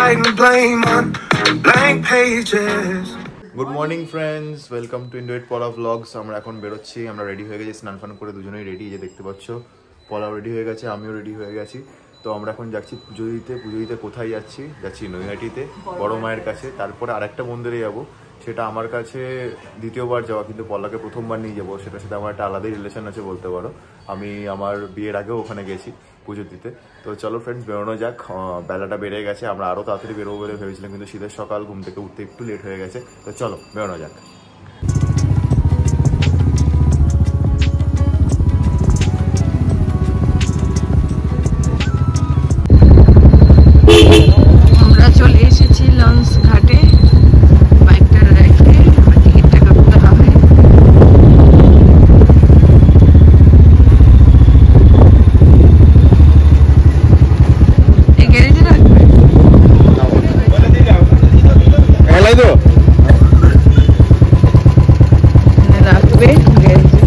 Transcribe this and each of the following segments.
writing blame on blank pages. Good morning friends, welcome to ইন্ডোয়েট পলা blogs. আমরা এখন বেরোচ্ছি, আমরা রেডি হয়ে গেছি, স্নান ফান করে দুজনেই রেডি। যে দেখতে পাচ্ছ পলাও রেডি হয়ে গেছে, আমিও রেডি হয়ে গেছি। তো আমরা এখন যাচ্ছি পুজো দিতে। পুজো দিতে কোথায় যাচ্ছি? যাচ্ছি নৈহাটিতে বড় মায়ের কাছে। তারপরে আরেকটা মন্দিরে যাব, সেটা আমার কাছে দ্বিতীয়বার যাওয়া, কিন্তু পলাকে প্রথমবার নিয়ে যাবো। সেটার সাথে আমার একটা আলাদাই রিলেশন আছে বলতে পারো। আমি আমার বিয়ের আগেও ওখানে গেছি পুজো দিতে। তো চলো ফ্রেন্ডস, বেরোনো যাক। বেলাটা বেড়ে গেছে, আমরা আরও তাড়াতাড়ি বেরোবো বলে ভেবেছিলাম, কিন্তু শীতের সকাল, ঘুম থেকে উঠতে একটু লেট হয়ে গেছে। তো চলো বেরোনো যাক। আমরা চলে এসেছি লঞ্চ ঘাটে। বাইকটা রেখে টিকিটটা কাটতে হবে। এই গ্যারেজে রাখবে রাখবে গ্যারেজে।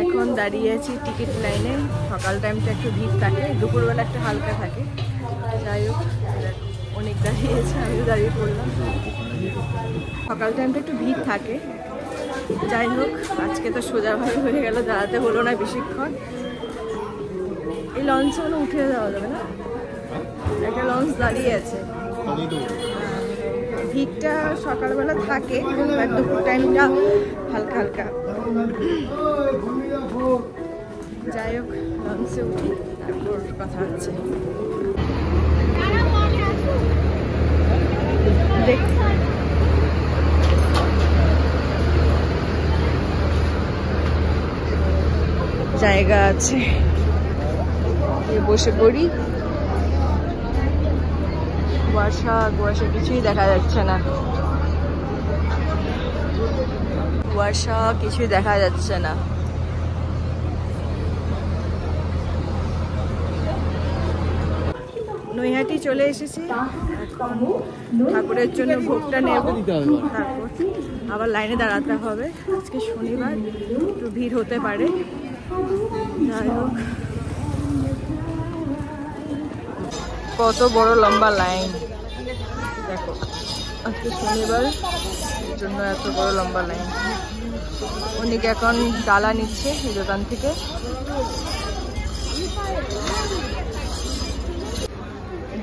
এখন দাঁড়িয়ে আছি টিকিট লাইনে। সকাল টাইমটা একটু ভিড় থাকে, দুপুরবেলা একটু হালকা থাকে। যাই হোক, অনেক দাঁড়িয়েছে, আমিও দাঁড়িয়ে পড়লাম। সকাল টাইমটা একটু ভিড় থাকে। যাই হোক, আজকে তো সোজাভাবে হয়ে গেল, দাঁড়াতে হলো না বেশিক্ষণ। এই লঞ্চে হলো উঠে যাওয়া যাবে না? একটা লঞ্চ দাঁড়িয়ে আছে। ভিড়টা সকালবেলা থাকে, বাট দুপুর টাইমটা হালকা হালকা। যাই হোক, লঞ্চে উঠি, তারপর কথা হচ্ছে। জায়গা আছে, বসে পড়ি। কুয়াশা কুয়াশা, কিছুই দেখা যাচ্ছে না। কুয়াশা, কিছুই দেখা যাচ্ছে না। নৈহাটি চলে এসেছি। এখন ঠাকুরের জন্য ভোগটা নেব, তারপর আবার লাইনে দাঁড়াতে হবে। আজকে শনিবার, একটু ভিড় হতে পারে। যাই হোক, কত বড় লম্বা লাইন দেখো। আজকে শনিবার, এর জন্য এত বড় লম্বা লাইন। অনেক এখন ডালা নিচ্ছে এই দোকান থেকে।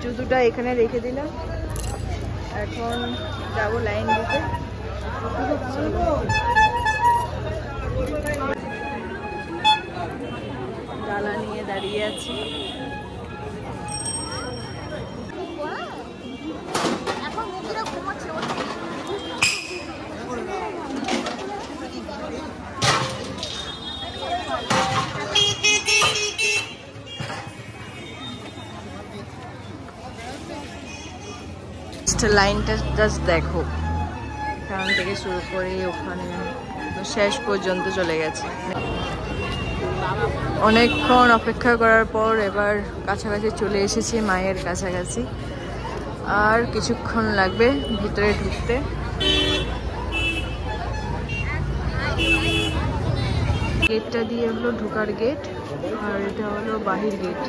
জুতোটা এখানে রেখে দিলাম, এখন যাবো লাইন দিতে। ডালা নিয়ে দাঁড়িয়ে আছি। লাইনটা জাস্ট দেখো, এখান থেকে শুরু করে ওখানে শেষ পর্যন্ত চলে গেছে। অনেকক্ষণ অপেক্ষা করার পর এবার কাছাকাছি চলে এসেছি, মায়ের কাছাকাছি। আর কিছুক্ষণ লাগবে ভিতরে ঢুকতে। গেটটা দিয়ে হলো ঢোকার গেট, আর এটা হলো বাহির গেট।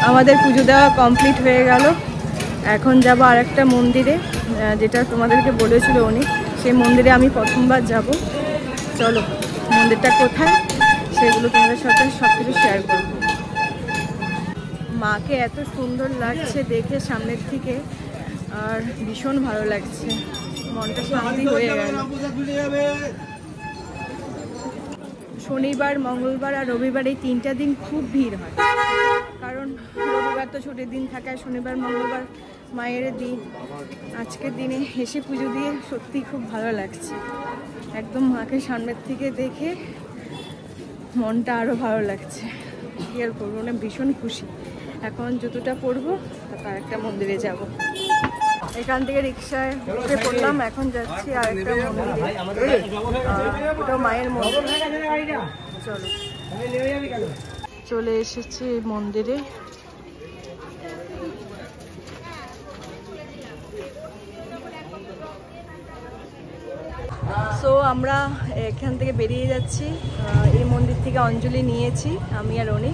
আমাদের পুজো দেওয়া কমপ্লিট হয়ে গেল। এখন যাব আরেকটা মন্দিরে, যেটা তোমাদেরকে বলেছিল উনি। সেই মন্দিরে আমি প্রথমবার যাব। চলো, মন্দিরটা কোথায় সেগুলো তোমাদের সাথে সব কিছু শেয়ার করব। মাকে এত সুন্দর লাগছে দেখে সামনের থেকে, আর ভীষণ ভালো লাগছে, মনটা শান্তি হয়ে গেল। শনিবার, মঙ্গলবার আর রবিবার, এই 3টা দিন খুব ভিড় হয়। কারণ রবিবার তো ছুটির দিন থাকে, আর শনিবার মঙ্গলবার মায়ের দিন। আজকের দিনে এসে পুজো দিয়ে সত্যি খুব ভালো লাগছে। একদম মাকে সামনের থেকে দেখে মনটা আরও ভালো লাগছে। কি আর করবো না, ভীষণ খুশি। এখন জুতোটা পরবো, তারপর একটা মন্দিরে যাব। এখান থেকে রিক্সায় উঠে পড়লাম, এখন যাচ্ছি আরেকটা মন্দিরে। ওটা মায়ের মন্দির। চলো, চলে এসেছি মন্দিরে। সো আমরা এখান থেকে বেরিয়ে যাচ্ছি। এই মন্দির থেকে অঞ্জলি নিয়েছি আমি আর উনি।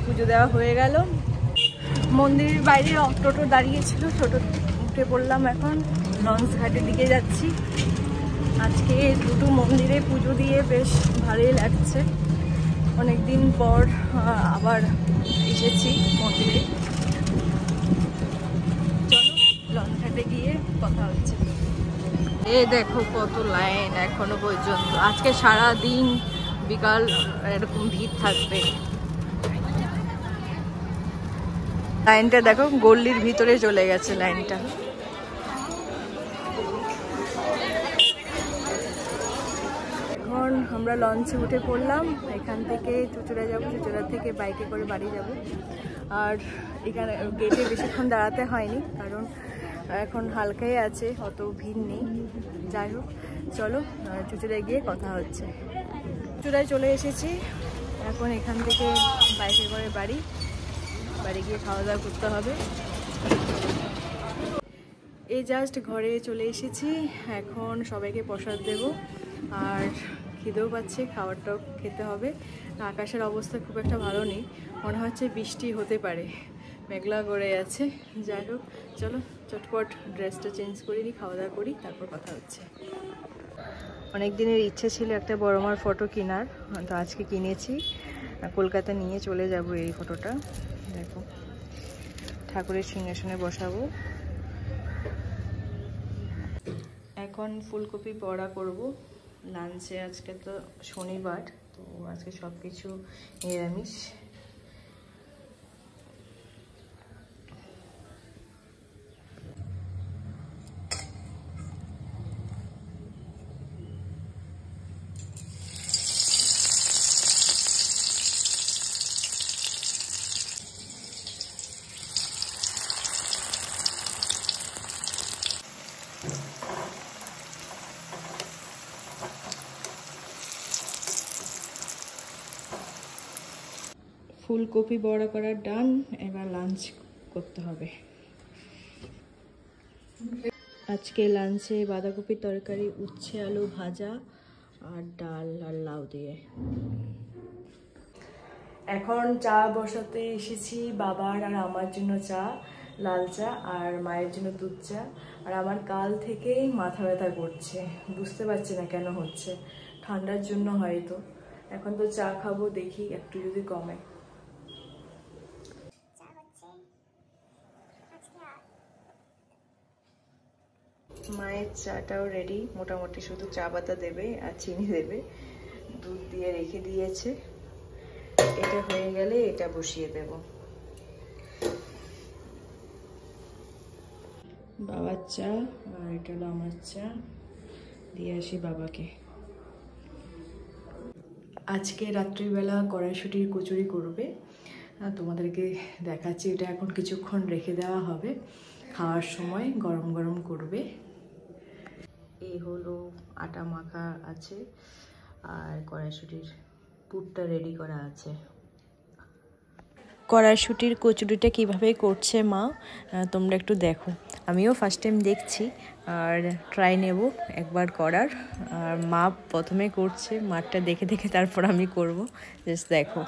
পুজো দেওয়া হয়ে গেল। মন্দিরের বাইরে টোটো দাঁড়িয়েছিল, টোটো উঠে পড়লাম। এখন লঞ্চ ঘাটের দিকে যাচ্ছি। আজকে দুটো মন্দিরে পুজো দিয়ে বেশ ভালোই লাগছে। অনেক দিন পর আবার এসেছি মন্দিরে। চলো লঞ্চ ঘাটে গিয়ে কথা হচ্ছে। এই দেখো কত লাইন এখনো পর্যন্ত। আজকে সারা দিন বিকাল এরকম ভিড় থাকবে। লাইনটা দেখো, গল্লির ভিতরে চলে গেছে লাইনটা। এখন আমরা লঞ্চে উঠে পড়লাম। এখান থেকে চুচুড়া যাবো, চুচুড়া থেকে বাইকে করে বাড়ি যাব। আর এখানে গেটে বেশিক্ষণ দাঁড়াতে হয়নি, কারণ এখন হালকাই আছে, অত ভিড় নেই। যাই হোক, চলো চুচুড়ায় গিয়ে কথা হচ্ছে। চুচুড়ায় চলে এসেছি। এখন এখান থেকে বাইকে করে বাড়ি গিয়ে খাওয়া দাওয়া করতে হবে। এই জাস্ট ঘরে চলে এসেছি। এখন সবাইকে প্রসাদ দেব। আর খিদেও পাচ্ছে, খাবারটাও খেতে হবে। আকাশের অবস্থা খুব একটা ভালো নেই, মনে হচ্ছে বৃষ্টি হতে পারে, মেঘলা করে আছে। যাই হোক, চলো চটপট ড্রেসটা চেঞ্জ করে নিই, খাওয়া দাওয়া করি, তারপর কথা হচ্ছে। অনেক দিনের ইচ্ছে ছিল একটা বড় মার ফটো কেনার, তো আজকে কিনেছি। কলকাতা নিয়ে চলে যাব এই ফটোটা। দেখো, ঠাকুরের সিংহাসনে বসাবো। এখন ফুলকপি বড়া করব লাঞ্চে। আজকে তো শনিবার, তো আজকে সব কিছু নিরামিষ। ফুলকপি বড়া করা ডান। এবার লাঞ্চ করতে হবে। আজকে লাঞ্চে বাঁধাকপির তরকারি, উচ্ছে আলু ভাজা আর ডাল আর লাউ দিয়ে। এখন চা বসাতে এসেছি। বাবার আর আমার জন্য চা, লাল চা, আর মায়ের জন্য দুধ চা। আর আমার কাল থেকেই মাথা ব্যথা করছে, বুঝতে পারছি না কেন হচ্ছে। ঠান্ডার জন্য হয়তো। এখন তো চা খাবো, দেখি একটু যদি কমে। মায়ের চাটাও রেডি, মোটামুটি শুধু চা পাতা দেবে আর চিনি দেবে। দুধ দিয়ে রেখে দিয়েছে। এটা হয়ে গেলে এটা বসিয়ে দেব। বাবার চা আর এটা হলো আমার চা, দিয়ে আসি বাবাকে। আজকে রাত্রিবেলা কড়াইশুঁটির কচুরি করবে, তোমাদেরকে দেখাচ্ছি। এটা এখন কিছুক্ষণ রেখে দেওয়া হবে, খাওয়ার সময় গরম গরম করবে। এই হলো আটা মাখা আছে, আর কড়াইশুঁটির পুরটা রেডি করা আছে। কড়াইশুঁটির কচুরিটা কিভাবে করছে মা, তোমরা একটু দেখো। আমিও ফার্স্ট টাইম দেখছি, আর ট্রাই নেব একবার করার। আর মা প্রথমে করছে, মারটা দেখে দেখে তারপর আমি করব। জাস্ট দেখো।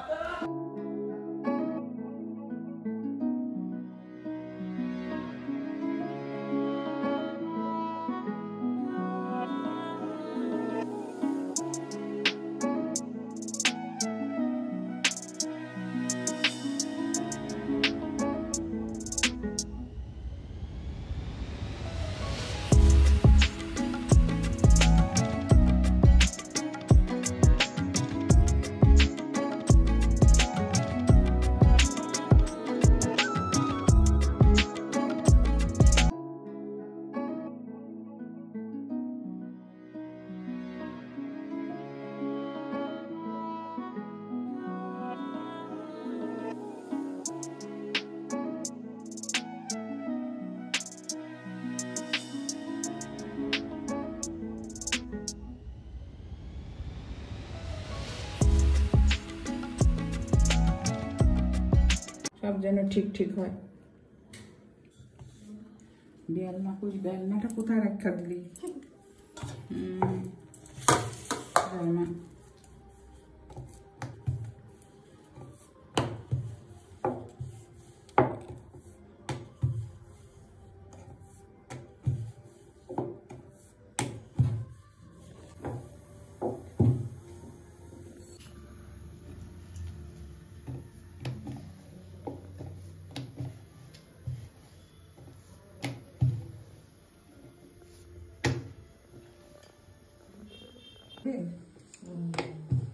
সব যেন ঠিক ঠিক হয়। বেলনা বেলনাটা কোথায় রাখা দিলি? রান্না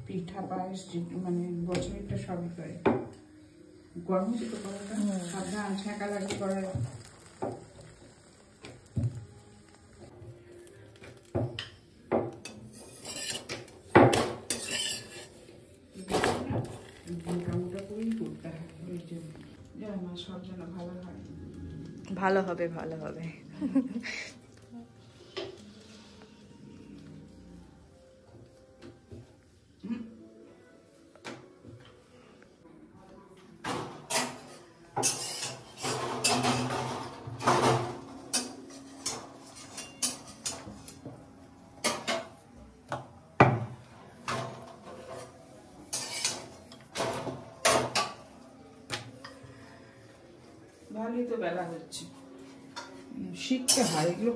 পিঠা পায়েস মানে বছরেরটা সবই করে গরম হচ্ছে তো করাটা সাবধান ছ্যাঁকা লাগবে করার মোটামোটা করেই করতে হয় ওই জন্য আমার সব যেন ভালো হয় ভালো হবে ভালো হবে। ভালোই তো বেলা হচ্ছে শিখতে হয় এগুলো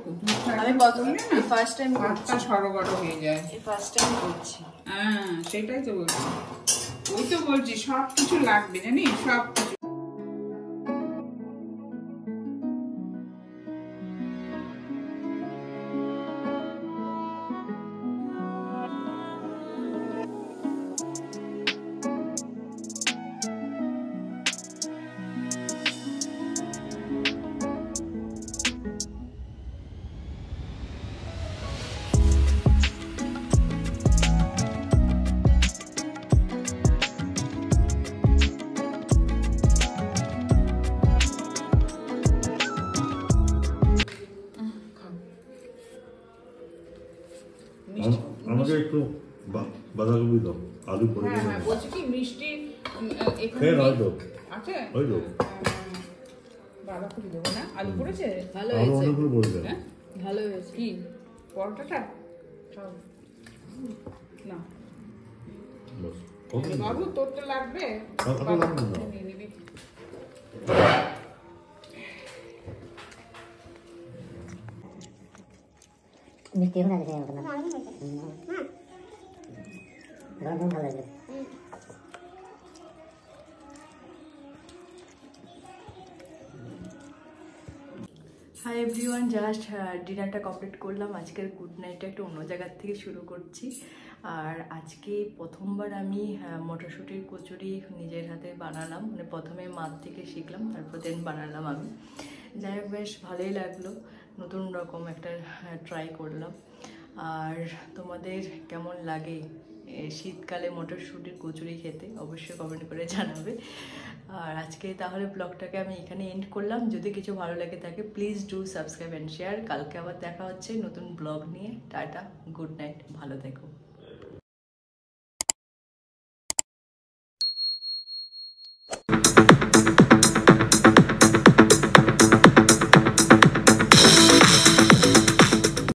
আমি ফার্স্ট টাইম হাতটা সরগট হয়ে যায় ফার্স্ট টাইম করছি। হ্যাঁ সেটাই তো বলছি ওই তো বলছি সব কিছু লাগবে জানিস সব কিছু আমাকে একটু বাঁধাকপি দাও আলু করে হ্যাঁ হ্যাঁ বলছি কি মিষ্টি এখানে খেয়ে নয় তো আছে ওই তো বাঁধাকপি দেবো না আলু পড়েছে ভালো আরো হয়েছে অনেকগুলো করে দেবে হ্যাঁ ভালো হয়েছে। কি পরোটাটা সব না বাস কত বাবু তোর তো লাগবে কত লাগবে না? নিয়ে নিবি মিষ্টি এখন আছে মতো না গরম ভালো লাগবে হাই এভরিওয়ান, জাস্ট ডিনারটা কমপ্লিট করলাম। আজকের গুড নাইটটা একটু অন্য জায়গার থেকে শুরু করছি। আর আজকে প্রথমবার আমি মটরশুঁটির কচুরি নিজের হাতে বানালাম, মানে প্রথমে মার থেকে শিখলাম, তারপর দেন বানালাম আমি। যাই হোক, বেশ ভালোই লাগলো, নতুন রকম একটা ট্রাই করলাম। আর তোমাদের কেমন লাগে শীতকালে মটরশুঁটির কচুরি খেতে অবশ্যই কমেন্ট করে জানাবে। আর আজকে তাহলে ব্লগটাকে আমি এখানে এন্ড করলাম। যদি কিছু ভালো লাগে থাকে please do subscribe and share. কালকে আবার দেখা হচ্ছে নতুন ব্লগ নিয়ে। টাটা, গুড নাইট, ভালো থেকো।